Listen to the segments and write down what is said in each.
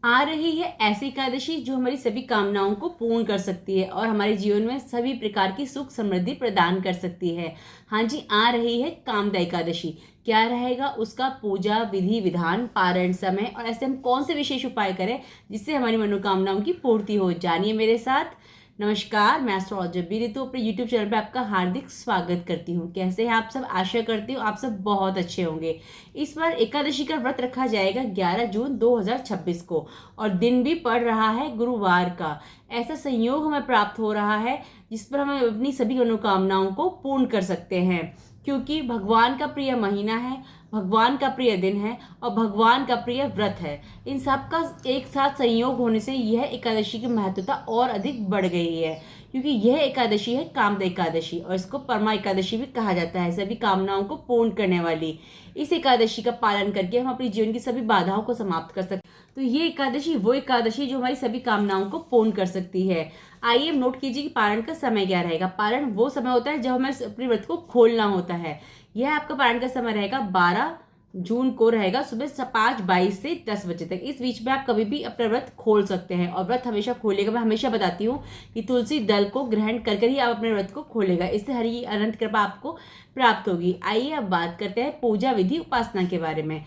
आ रही है ऐसी एकादशी जो हमारी सभी कामनाओं को पूर्ण कर सकती है और हमारे जीवन में सभी प्रकार की सुख समृद्धि प्रदान कर सकती है। हाँ जी, आ रही है कामदा एकादशी। क्या रहेगा उसका पूजा विधि विधान, पारण समय और ऐसे हम कौन से विशेष उपाय करें जिससे हमारी मनोकामनाओं की पूर्ति हो। जानिए मेरे साथ। नमस्कार, मैं एस्ट्रोलॉजर बी ऋतु अपने यूट्यूब चैनल पर आपका हार्दिक स्वागत करती हूँ। कैसे हैं आप सब? आशा करती हूँ आप सब बहुत अच्छे होंगे। इस बार एकादशी का व्रत रखा जाएगा 11 जून 2026 को और दिन भी पड़ रहा है गुरुवार का। ऐसा संयोग हमें प्राप्त हो रहा है जिस पर हम अपनी सभी मनोकामनाओं को पूर्ण कर सकते हैं, क्योंकि भगवान का प्रिय महीना है, भगवान का प्रिय दिन है और भगवान का प्रिय व्रत है। इन सब का एक साथ संयोग होने से यह एकादशी की महत्वता और अधिक बढ़ गई है, क्योंकि यह एकादशी है कामदा एकादशी और इसको परमा एकादशी भी कहा जाता है, सभी कामनाओं को पूर्ण करने वाली। इस एकादशी का पालन करके हम अपने जीवन की सभी बाधाओं को समाप्त कर सकते हैं। तो ये एकादशी वो एकादशी जो हमारी सभी कामनाओं को पूर्ण कर सकती है। आइए अब नोट कीजिए कि पारण का समय क्या रहेगा। पारण वो समय होता है जब हमें अपने व्रत को खोलना होता है। यह आपका पारण का समय रहेगा 12 जून को रहेगा सुबह 5:22 से 10 बजे तक। इस बीच में आप कभी भी अपना व्रत खोल सकते हैं और व्रत हमेशा खोलेगा। मैं हमेशा बताती हूँ कि तुलसी दल को ग्रहण कर कर ही आप अपने व्रत को खोलेगा, इससे हरी अनंत कृपा आपको प्राप्त होगी। आइए अब बात करते हैं पूजा विधि उपासना के बारे में।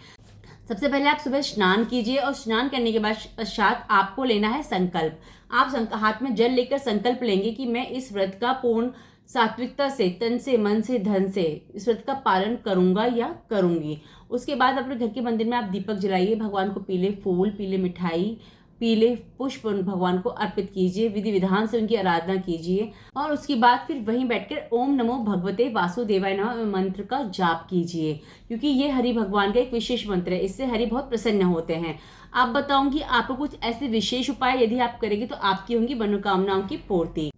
सबसे पहले आप सुबह स्नान कीजिए और स्नान करने के पश्चात आपको लेना है संकल्प। आप हाथ में जल लेकर संकल्प लेंगे कि मैं इस व्रत का पूर्ण सात्विकता से, तन से, मन से, धन से इस व्रत का पालन करूंगा या करूंगी। उसके बाद अपने घर के मंदिर में आप दीपक जलाइए, भगवान को पीले फूल, पीले मिठाई, पीले पुष्प भगवान को अर्पित कीजिए, विधि विधान से उनकी आराधना कीजिए और उसके बाद फिर वहीं बैठकर ओम नमो भगवते वासुदेवाय नमः मंत्र का जाप कीजिए, क्योंकि ये हरि भगवान का एक विशेष मंत्र है। इससे हरि बहुत प्रसन्न होते हैं। आप बताऊंगी आपको कुछ ऐसे विशेष उपाय यदि आप करेंगे तो आपकी होंगी मनोकामनाओं की पूर्ति।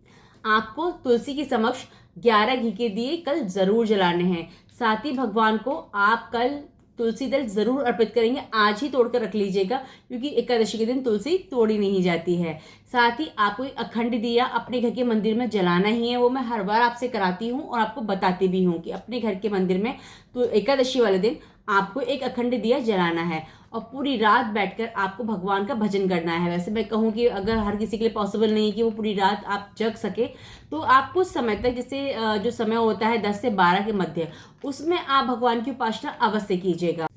आपको तुलसी के समक्ष 11 घी के दिए कल जरूर जलाने हैं। साथ ही भगवान को आप कल तुलसी दल जरूर अर्पित करेंगे। आज ही तोड़कर रख लीजिएगा, क्योंकि एकादशी के दिन तुलसी तोड़ी नहीं जाती है। साथ ही आपको एक अखंड दिया अपने घर के मंदिर में जलाना ही है। वो मैं हर बार आपसे कराती हूँ और आपको बताती भी हूँ कि अपने घर के मंदिर में तो एकादशी वाले दिन आपको एक अखंड दिया जलाना है और पूरी रात बैठकर आपको भगवान का भजन करना है। वैसे मैं कहूँ कि अगर हर किसी के लिए पॉसिबल नहीं है कि वो पूरी रात आप जग सके, तो आप कुछ समय तक, जैसे जो समय होता है 10 से 12 के मध्य, उसमें आप भगवान की उपासना अवश्य कीजिएगा।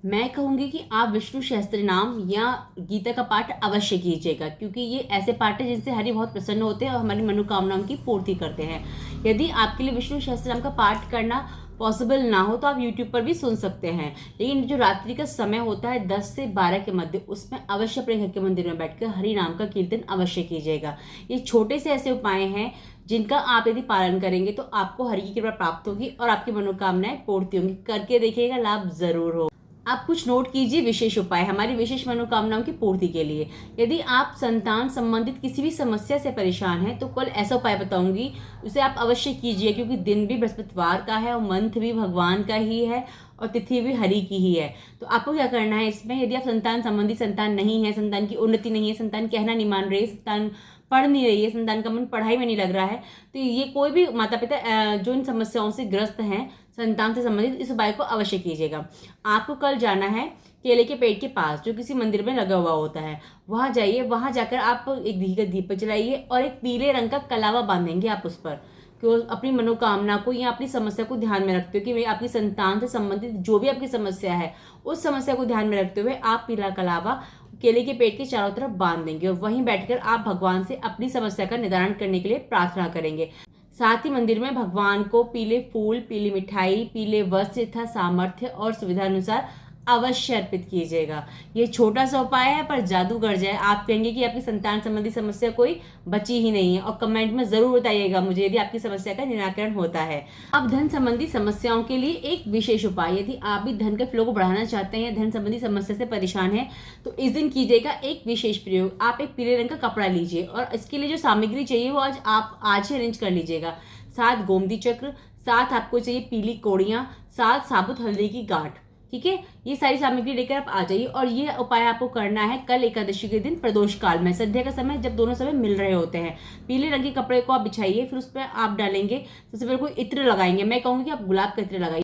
मैं कहूँगी कि आप विष्णु सहस्त्र नाम या गीता का पाठ अवश्य कीजिएगा, क्योंकि ये ऐसे पाठ है जिनसे हरि बहुत प्रसन्न होते हैं और हमारी मनोकामनाओं की पूर्ति करते हैं। यदि आपके लिए विष्णु सहस्त्र नाम का पाठ करना पॉसिबल ना हो तो आप YouTube पर भी सुन सकते हैं, लेकिन जो रात्रि का समय होता है 10 से 12 के मध्य, उसमें अवश्य अपने घर के मंदिर में बैठकर हरि नाम का कीर्तन अवश्य कीजिएगा। ये छोटे से ऐसे उपाय हैं जिनका आप यदि पालन करेंगे तो आपको हरि की कृपा प्राप्त होगी और आपकी मनोकामनाएं पूर्ति होंगी। करके देखिएगा, लाभ जरूर हो। आप कुछ नोट कीजिए विशेष उपाय हमारी विशेष मनोकामनाओं की पूर्ति के लिए। यदि आप संतान संबंधित किसी भी समस्या से परेशान हैं तो कल ऐसा उपाय बताऊंगी, उसे आप अवश्य कीजिए, क्योंकि दिन भी बृहस्पतिवार का है और मंथ भी भगवान का ही है और तिथि भी हरि की ही है। तो आपको क्या करना है इसमें, यदि आप संतान संबंधी, संतान नहीं है, संतान की उन्नति नहीं है, संतान कहना नहीं मान रही, संतान पढ़ नहीं रही है, संतान का मन पढ़ाई में नहीं लग रहा है, तो ये कोई भी माता पिता जो इन समस्याओं से ग्रस्त हैं संतान से संबंधित, इस उपाय को अवश्य कीजिएगा। आपको कल जाना है केले के पेड़ के पास जो किसी मंदिर में लगा हुआ होता है, वहां जाइए। वहां जाकर आप एक घी का दीपक जलाइए और एक पीले रंग का कलावा बांधेंगे आप उस पर, कि अपनी मनोकामना को या अपनी समस्या को ध्यान में रखते हो कि आपकी संतान से संबंधित जो भी आपकी समस्या है उस समस्या को ध्यान में रखते हुए आप पीला कलावा केले के पेड़ के चारों तरफ बांध देंगे और वहीं बैठकर आप भगवान से अपनी समस्या का निवारण करने के लिए प्रार्थना करेंगे। साथ ही मंदिर में भगवान को पीले फूल, पीली मिठाई, पीले वस्त्र तथा सामर्थ्य और सुविधा अनुसार अवश्य अर्पित कीजिएगा। ये छोटा सा उपाय है पर जादू कर जाए। आप कहेंगे कि आपकी संतान संबंधी समस्या कोई बची ही नहीं है और कमेंट में जरूर बताइएगा मुझे यदि आपकी समस्या का निराकरण होता है। अब धन संबंधी समस्याओं के लिए एक विशेष उपाय, यदि आप भी धन के फ्लो को बढ़ाना चाहते हैं या धन संबंधी समस्या से परेशान है तो इस दिन कीजिएगा एक विशेष प्रयोग। आप एक पीले रंग का कपड़ा लीजिए और इसके लिए जो सामग्री चाहिए वो आज ही अरेंज कर लीजिएगा। 7 गोमती चक्र, साथ आपको चाहिए पीली कोड़ियाँ, 7 साबुत हल्दी की गांठ, ठीक है। ये सारी सामग्री लेकर आप आ जाइए और ये उपाय आपको करना है कल एकादशी के दिन प्रदोष काल में, संध्या का समय, जब दोनों समय मिल रहे होते हैं। पीले रंग के कपड़े को आप बिछाइए, फिर उस पर आप डालेंगे, सबसे पहले कोई इत्र लगाएंगे। मैं कहूँगी कि आप गुलाब का इत्र लगाइए।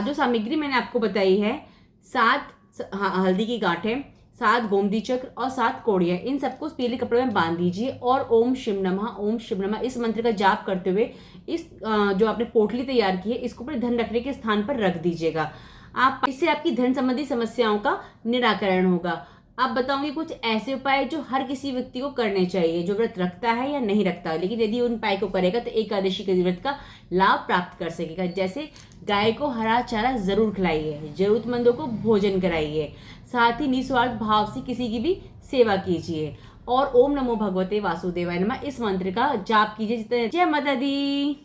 जो सामग्री मैंने आपको बताई है, 7 हल्दी की गांठें, 7 गोमती चक्र और 7 कोड़ियाँ, इन सबको पीले कपड़े में बांध दीजिए और ओम शिव नमः इस मंत्र का जाप करते हुए इस जो आपने पोटली तैयार की है इसको अपने धन रखने के स्थान पर रख दीजिएगा। इससे आपकी धन संबंधी समस्याओं का निराकरण होगा। अब बताऊंगी कुछ ऐसे उपाय जो हर किसी व्यक्ति को करने चाहिए जो व्रत रखता है या नहीं रखता, लेकिन यदि उन उपाय को करेगा तो एकादशी के व्रत का लाभ प्राप्त कर सकेगा। जैसे गाय को हरा चारा जरूर खिलाइए, जरूरतमंदों को भोजन कराइए, साथ ही निस्वार्थ भाव से किसी की भी सेवा कीजिए और ओम नमो भगवते वासुदेवाय नमः इस मंत्र का जाप कीजिए। जय माता दी।